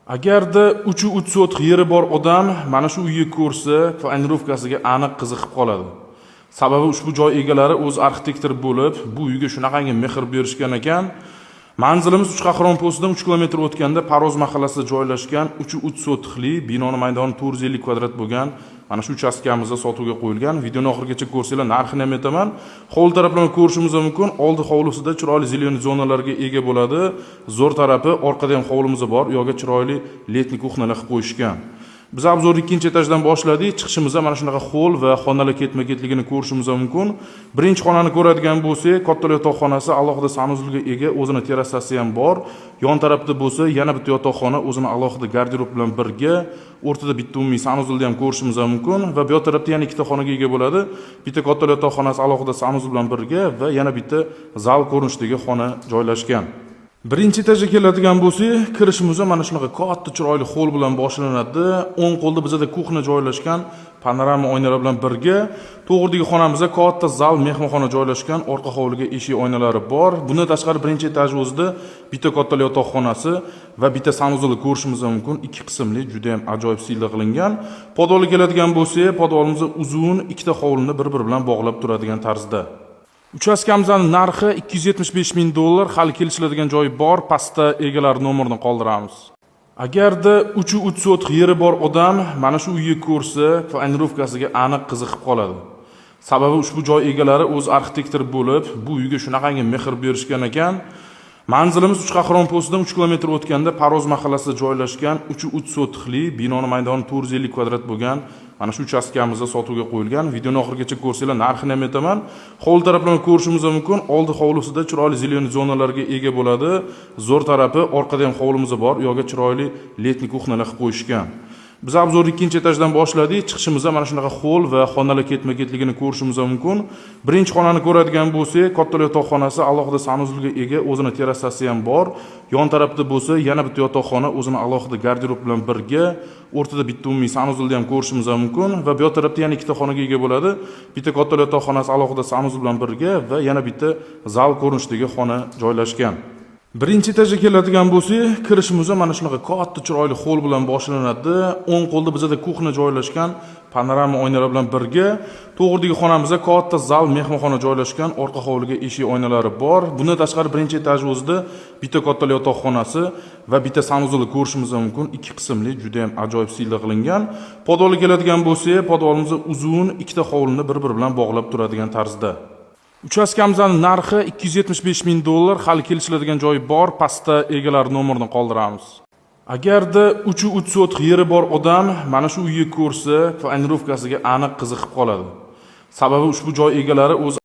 Agarda 3 sotix yeri bor odam mana shu uyni ko'rsa, planirovkasiga aniq qiziqib qoladi. Sababi ushbu joy egalari o'z arxitektor bo'lib, bu uyga shunaqangi mehr berishgan ekan. Manzilimiz Uchqahramon postidan 3 kilometr o'tganda Paroz mahallasida joylashgan 3 sotixli binoni maydoni 450 kvadrat bo'lgan mana shu uchastkamizda sotuvga qo'yilgan. Videoni oxirigacha ko'rsanglar, narxini ham aytaman. Hovli taraflarini ko'rishingiz mumkin. Oldi hovlisida chiroyli zelen zonalarga ega bo'ladi. Zo'r tarafi orqada ham hovlimiz bor. U yoqqa chiroyli letni kuxnalar qilib qo'yishgan. Biz obzorni 2-etajdan boshladik. Chiqishimizda mana shunaqa hol va xonalar ketma-ketligini ko'rishimiz mumkin. Birinchi xonani ko'radigan bo'lsak, katta yotoqxonasi alohida sanuzulga ega, o'zini terrasasi ham bor. Yon tarafda bo'lsa, yana bitta yotoqxona o'zini alohida garderob bilan birga, o'rtada bitta umumiy sanuzulni ham ko'rishimiz mumkin va bu tarafda yana ikkita xonaga ega bo'ladi. Bitta katta yotoqxonasi alohida sanuzul bilan birga va yana bitta zal ko'rinishidagi xona joylashgan. Birinchi etajga keladigan bo'lsak, kirishimizda mana shunaqa katta chiroyli hol bilan boshlanadi. O'ng qo'lda bizda kuxna joylashgan, panorama oynalar bilan birga. To'g'ridagi xonamizda katta zal, mehmonxona joylashgan, orqa hovliga eshik oynalari bor. Bundan tashqari birinchi etaj o'zida bitta katta yotoqxonasi va bitta sanuzul ko'rishimiz mumkin. Ikki qismli, juda ham ajoyib siyla qilingan. Podolga keladigan bo'lsak, podolimiz uzun, ikkita hovlini bir-biri bilan bog'lab turadigan tarzda. Uchastkamizning narxi $275,000, hali kelishiladigan joyi bor. Pastda egalar nomerini qoldiramiz. Agarda 3 sotix yeri bor odam mana shu uyni ko'rsa, planirovkasiga aniq qiziqib qoladi. Sababi ushbu joy egalari o'z arxitektor bo'lib, bu uyga shunaqangi mehr berishgan ekan. Manzilimiz Uchqahramon postidan 3 kilometr o'tganda Paroz mahallasida joylashgan 3 sotixli binoni maydoni 450 kvadrat bo'lgan mana shu uchastkamizda sotuvga qo'yilgan. Videoni oxirigacha ko'rsanglar, narxini ham aytaman. Hovli taraflarini ko'rishingiz mumkin. Oldi hovlisida chiroyli zelen zonalarga ega bo'ladi. Zo'r tarafi orqada ham hovlimiz bor. U yoqqa chiroyli letni kuxnalar qilib qo'yishgan. Biz obzorni 2-etajdan boshladik. Chiqishimizda mana shunaqa hol va xonalar ketma-ketligini ko'rishimiz mumkin. Birinchi xonani ko'radigan bo'lsak, katta yotoqxonasi alohida sanuzulga ega, o'zini terrasasi ham bor. Yon tarafda bo'lsa, yana bitta yotoqxona o'zini alohida garderob bilan birga, o'rtada bitta umumiy sanuzulni ham ko'rishimiz mumkin va bu tarafda yana ikkita xonaga ega bo'ladi. Bitta katta yotoqxonasi alohida sanuzul bilan birga va yana bitta zal ko'rinishidagi xona joylashgan. Birinchi etajga keladigan bo'lsak, kirishimizda mana shunaqa katta chiroyli hol bilan boshlanadi. O'ng qo'lda bizda kuxna joylashgan, panorama oynalar bilan birga. To'g'ridagi xonamizda katta zal, mehmonxona joylashgan, orqa hovliga eshik oynalari bor. Bundan tashqari birinchi etaj o'zida bitta katta yotoqxonasi va bitta sanuzul ko'rishimiz mumkin. Ikki qismli, juda ham ajoyib siyla qilingan. Podolga keladigan bo'lsak, podolimiz uzun, ikkita hovlini bir-biri bilan bog'lab turadigan tarzda. Uchastkamizning narxi $275,000, hali kelishiladigan joyi bor. Pastda egalar nomerini qoldiramiz. Agarda 3 sotix yeri bor odam mana shu uyni ko'rsa, planirovkasiga aniq qiziqib qoladi. Sababi ushbu joy egalari o'z